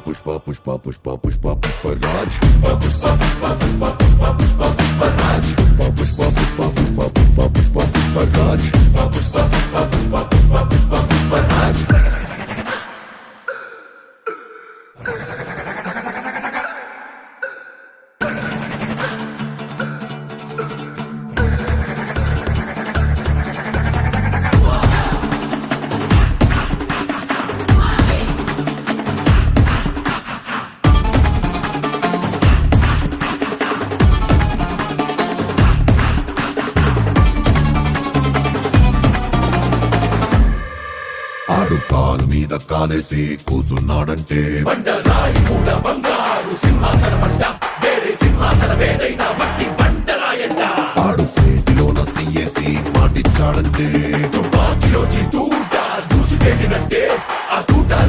పుష్ప పుష్ప పుష్ప పుష్ప పుష్పరాజ్ పుష్ప పుష్ప పుష్ప పుష్ప పుష్ప పుష్ప పుష్పరాజ్ పుష్ప పుష్ప పుష్ప పుష్ప పుష్ప పుష్ప పుష్పరాజ్ పుష్ప పుష్ప పుష్ప పుష్ప పుష్ప పుష్ప పుష్పరాజ్ ఆడు కాలు మీద కాలేసి కూసున్నాడంటే బండరాయి మూల బంగారు సింహాసనమంట వేరే సింహాసనమేదైనా మట్టి బండరాయంట ఆడు చేతిలోన సీయేసి మాటిచ్చాడంటే తుపాకిలో దూసుకెళ్ళినట్టే ఆ తూటాల